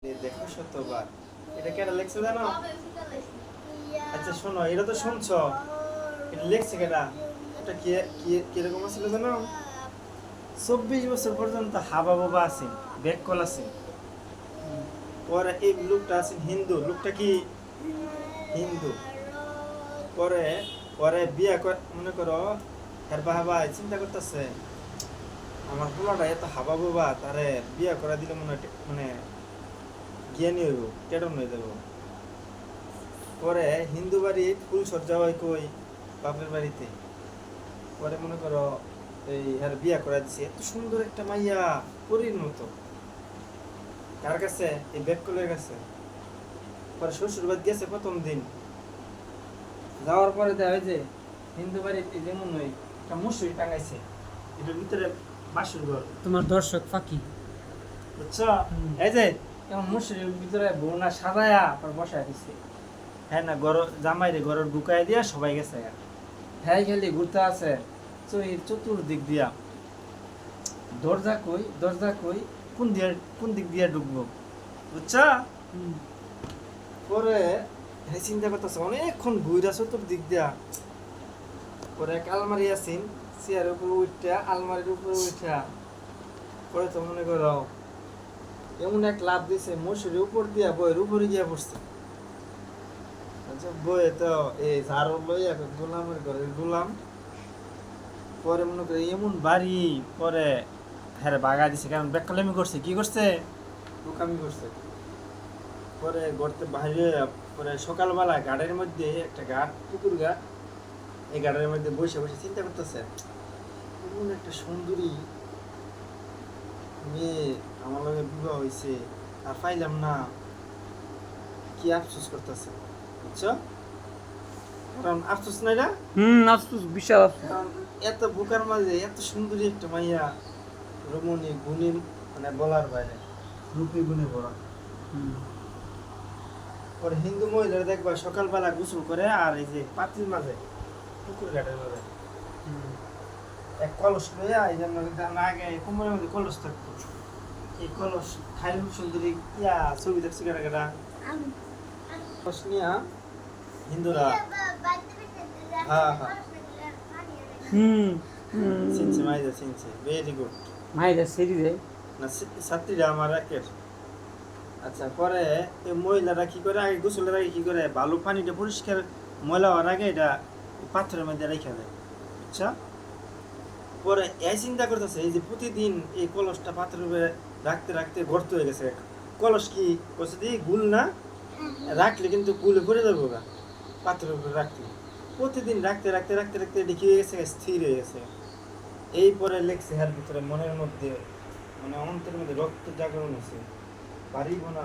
দেখো শতবার। এটা কেডা লেখছে জানো? আচ্ছা শোনো, এটা তো শুনছো, এটা লেখছে কেডা? এটা কি কি কিরকম ছিল জানো? 24 বছর পর্যন্ত হাবা বাবা আছে, ব্যাককল আছে। পরে এই লোকটা আছে হিন্দু, লোকটা কি হিন্দু। পরে পরে বিয়া মনে করো এর বাবা চিন্তা করতেছে আমার পোলাটা এত হাবা বাবা, তারে বিয়া করা দিলে মানে জ্ঞানী হইব, টেডন হয়ে যাব। পরে হিন্দু বাড়ি ফুল সজ্জা হয় কই বাপের বাড়িতে। পরে মনে করো এই আর বিয়া করা দিছে, এত সুন্দর একটা মাইয়া, পরীর মতো। কার কাছে? এই বেককলের কাছে। পরে শ্বশুর বাড়ি গেছে প্রথম দিন, যাওয়ার পরে দেখা হয় যে হিন্দু বাড়িতে যেমন ওই একটা মুসুরি টাঙাইছে, এটার ভিতরে বাসুর ঘর। তোমার দর্শক ফাঁকি বুঝছো? এই যে কেমন মুসুরির ভিতরে বোনা সাজায়া পর বসায় দিচ্ছে। হ্যাঁ না, জামাইরে ঘরে ঢুকাই দিয়া সবাই গেছে। হ্যাঁ খালি ঘুরতে আছে চতুর্দিক দিয়া। দরজা কই কোন দিক দিয়া ঢুকবো, বুঝছা? পরে হ্যাঁ চিন্তা করতেছে অনেকক্ষণ ঘুরা চতুর্দিক দিয়া। পরে এক আলমারি আছেন, চেয়ারের উপরে উঠা, আলমারির উপরে উঠা পরে তো মনে করো এমন এক লাভ দিছে, মশুরির উপর দিয়া বইয়ের উপরে গিয়া পড়ছে। আচ্ছা বইয়ে তো এই ঝাড়ু লইয়া গোলামের ঘরে গোলাম। পরে মনে করে এমন বাড়ি, পরে হ্যাঁ বাগা দিছে, কারণ বেকালামি করছে, কি করছে, বোকামি করছে। পরে গড়তে বাইরে, পরে সকালবেলা গাড়ির মধ্যে একটা ঘাট, পুকুর ঘাট, এই গাড়ির মধ্যে বসে বসে চিন্তা করতেছে এমন একটা সুন্দরী মেয়ে আমার লগে বিবাহ হয়েছে আর পাইলাম না, কি আফসোস করতেছে, বুঝছো? কারণ আফসোস নাই না, আফসোস, বিশাল আফসোস। কারণ এত বুকার মাঝে এত সুন্দরী একটা মাইয়া, রমণী গুণী, মানে বলার বাইরে, রূপে গুণে ভরা। ওর হিন্দু মহিলারা দেখবা সকালবেলা গোসল করে আর এই যে পাতির মাঝে, পুকুর ঘাটের মাঝে এক কলস লইয়া, এই জন্য আগে কোমরের মধ্যে কলস থাকতো, এই কলস খাইল সুন্দরী ইয়া ছবি দেখছি কেটা কেটা কলস নিয়া হিন্দুরা। হ্যাঁ হ্যাঁ চিনছে, মাইদা চিনছে, ভেরি গুড। মাইদা সেরি দেয় না ছাত্রীরা আমার একের। আচ্ছা পরে এই মহিলারা কি করে, আগে গোসলের আগে কি করে, ভালো পানিটা পরিষ্কার ময়লা হওয়ার আগে এটা পাথরের মধ্যে রেখে দেয়, আচ্ছা? পরে এই চিন্তা করতেছে এই যে প্রতিদিন এই কলসটা পাথরের উপরে রাখতে রাখতে গর্ত হয়ে গেছে। কলস কি করছে দিয়ে গুল না রাখলে কিন্তু গুলে পড়ে যাবো গা, পাথরের উপরে রাখলে। প্রতিদিন রাখতে রাখতে রাখতে রাখতে এটা কি হয়ে গেছে, স্থির হয়ে গেছে। এই পরে লেখছে হার ভিতরে, মনের মধ্যে মানে অন্তরের মধ্যে রক্ত জাগরণ হয়েছে, পারিব না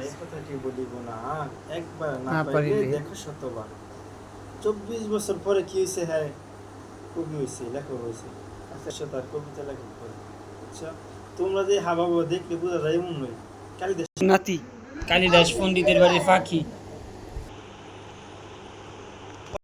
এ কথাটি বলিব না, একবার না পারিলে দেখো শতবার। 24 বছর পরে কি হয়েছে, হ্যাঁ কবি হয়েছে, লেখক হয়েছে। আচ্ছা তার কবিতা লেখক করে। আচ্ছা তোমরা যে হাবাবো দেখলে বোঝা যায় এমন নয়, কালিদাস নাতি কালিদাস পণ্ডিতের বাড়ির পাখি।